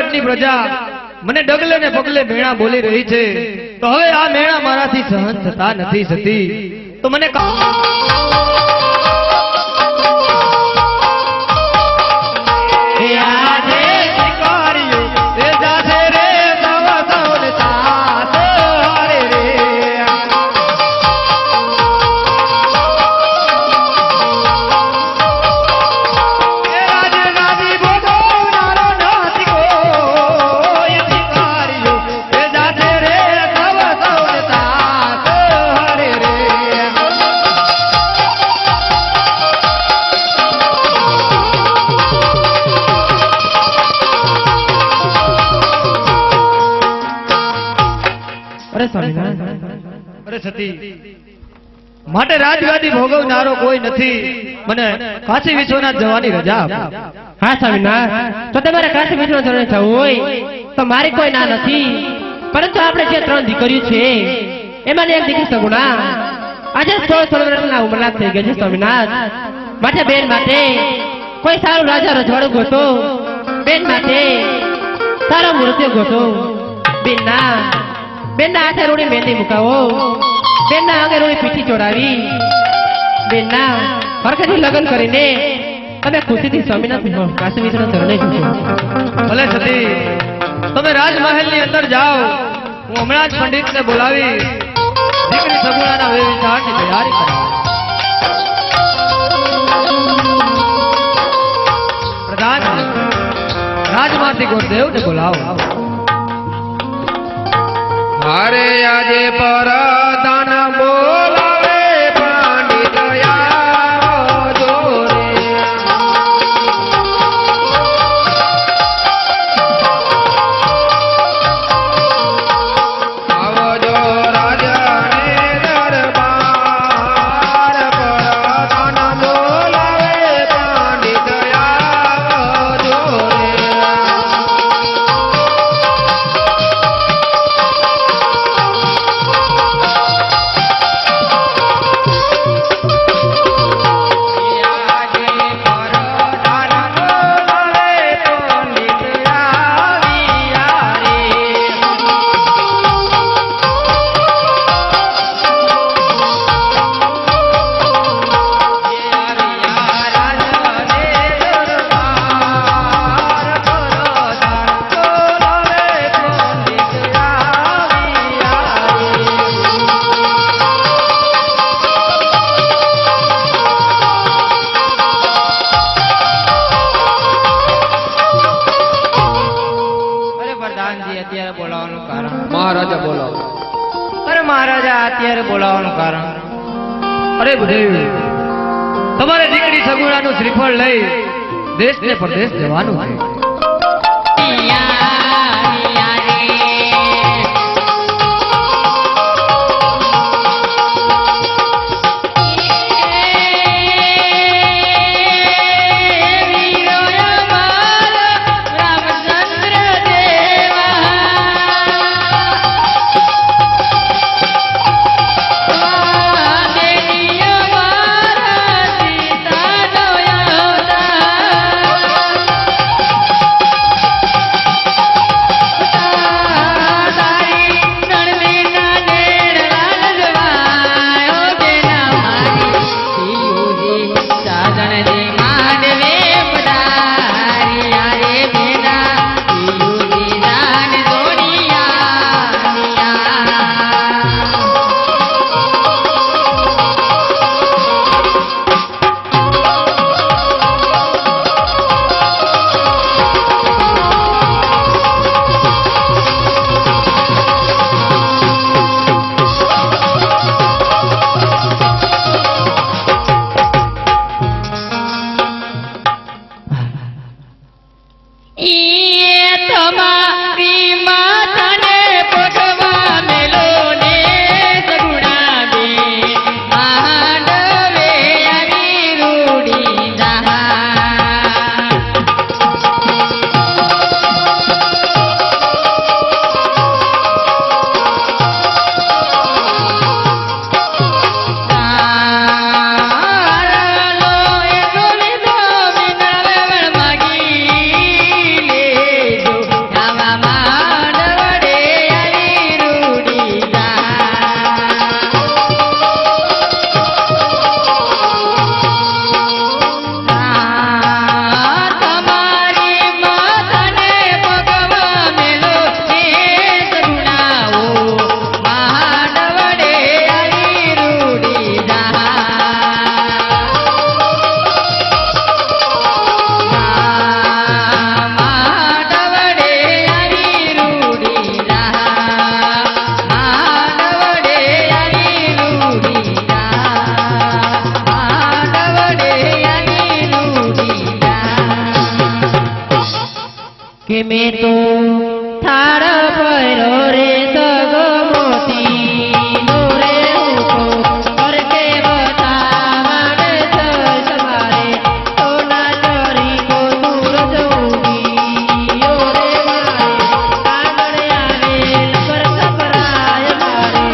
ગઢની પ્રજા મને ડગલે ને પગલે મેણા બોલી રહી છે, તો હવે આ મેણા મારાથી સહન થતા નથી સતી. તો મને માટે રાજગાદી ભોગવનારો કોઈ નથી, મને કાશી વિશ્વનાથ જવાની રજા આપો. હા સ્વામિનાથ, તો તમારે કાશી વિશ્વનાથ જવું હોય તો મારી કોઈ ના નથી, પરંતુ આપણે જે 3 દીકરીઓ છે એમાંની એક દીકરી સગુણા આજે 16 વર્ષના ઉંમરના થઈ ગઈ છે સ્વામિનાથ. માટે બેન માટે કોઈ સારું રાજા રજવાડું ગોતો, બેન માટે સારો મૂર્તિઓ ગોતો. બેનના હાથે રૂડી મહેંદી મુકાવો, બેનના અંગે રૂડી પીઠી ચોડાવી, બેનના હરખેથી લગ્ન કરીને તમે ખુશીથી સ્વામીના કાશી વિશ્વનાથ ચરણે જશો. ભલે સતી, તમે રાજમહેલની અંદર જાઓ, હું હમણાં જ પંડિતને બોલાવી દીકરી સગુણાના વિચારની તૈયારી કરું. પ્રધાન રાજમાંથી ગોરદેવને બોલાવો. અરે આજે પરદાન બોલાવે પંડિત આવજો રે. આવજો રાજાને દરબાર, પરદાન બોલાવે પંડિત આવજો રે. મહારાજા બોલાવો. અરે મહારાજા અત્યારે બોલાવવાનું કારણ, અરે ભદેવ, તમારે દીકરી સગુણાનું શ્રીફળ લઈ દેશ ને પરદેશ જવાનું છે. કે મેં તો થાળ ભર્યો રે સગો મોતીનો રે હું તો પર કે બતાવાને સવારે સોના ચોરી કો સૂરજ ઉગી ઓ રે મારે કાગળ આવેલ પર ખબરાય મારે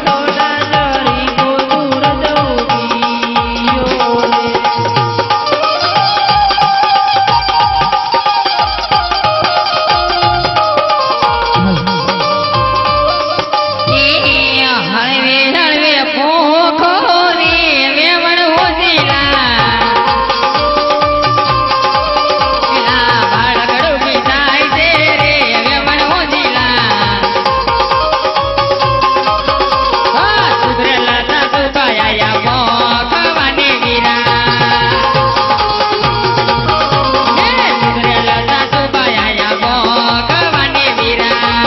સોના ચોરી કો સૂરજ ઉગી ઓ રે હળવે હળવે પોખો રે વેવણ હોજીલા પેલા બાળગડું પીસાય છે રે વેવણ હોજીલા હા સુધરેલા સાસુ પાયા પોખવાની વીરા હે સુધરેલા સાસુ પાયા પોખવાની વીરા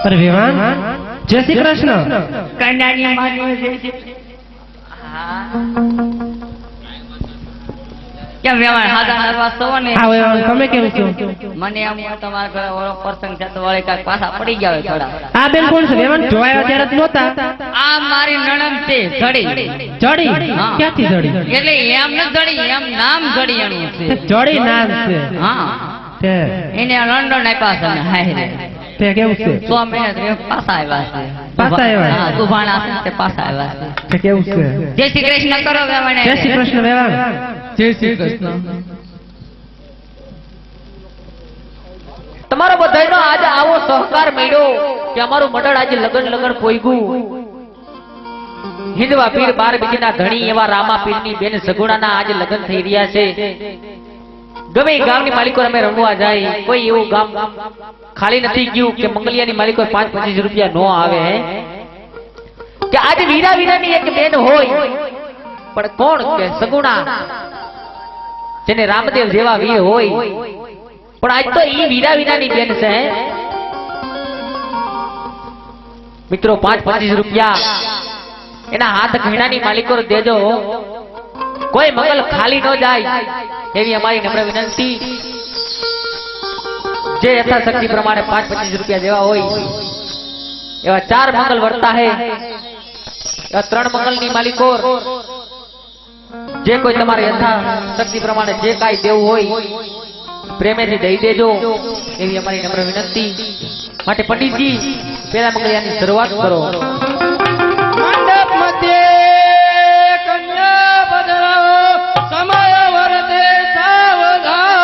અરે વિવાન જય શ્રી કૃષ્ણ કન્યાની માની છે કેમ વ્યવહાર હાથા હારવા સવો ને આવો આવો તમે કેમ છો મને આમ તમારા ઘરે ઓલો પ્રસંગ છે તો વળી કાંઈક પાછા પડી ગયા હોય થોડા આ બેન કોણ છે વિવાન જોયા ત્યારે જ નહોતા આ મારી નણંદ છે જડી જડી હા. ક્યાંથી જડી એટલે એમ ન જડી એમ નામ જડી એનું છે જડી નામ છે હા તે એને લંડન આપ્યા છે ને હાય તે કેવું છે 100 મહિના થી પાછા આવ્યા છે પાછા આવ્યા? હા દુભાણા છે તે પાછા આવ્યા છે તે કેવું છે જય શ્રી કૃષ્ણ કરો વેવાણે જય શ્રી કૃષ્ણ વિવાન જય શ્રી કૃષ્ણ. તમારો બધાયનો આજે આવો સહકાર મળ્યો કે અમારું મંડળ આજે લગન પોઈગું. હિંદવા પીર 12 બીજના ધણી એવા રામા પીરની બેન સગુણાના આજે લગન થઈ રહ્યા છે. ગમે એ ગામની માલિકો અમે રમવા જાય, કોઈ એવું ગામ ખાલી નથી ગયું કે મંગલિયાની માલિકો 5-25 રૂપિયા નો આવે કે આજે વીરા વીરાની એક બેન હોય પણ કોણ કે સગુણા જેને રામદેવ જેવા વીર હોય પણ આજ તો ઈ વીરા વીરાની બેન છે. મિત્રો 5-25 રૂપિયા એના હાથ ઘીણાની માલિકો દેજો, કોઈ મંગલ ખાલી ન જાય એવી અમારી નમ્ર વિનંતી. જે યથાશક્તિ પ્રમાણે 5-25 રૂપિયા દેવા હોય એવા 4 મંગલ વર્તા હે, એવા 3 મંગલની માલિકો જે કોઈ તમારે યથાશક્તિ પ્રમાણે જે કાંઈ દેવું હોય પ્રેમેથી દઈ દેજો એવી અમારી નમ્ર વિનંતી. માટે પંડિતજી પેલા મંગલિયાની શરૂઆત કરો. મંડપ મધ્યે કન્યા પધરાવો, સમય વર્તે સાવધાન.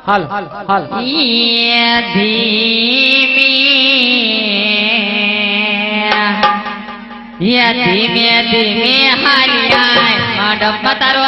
હાલ હાલ ધીમે ધીમે હાલ્યા મંડપમાં તારો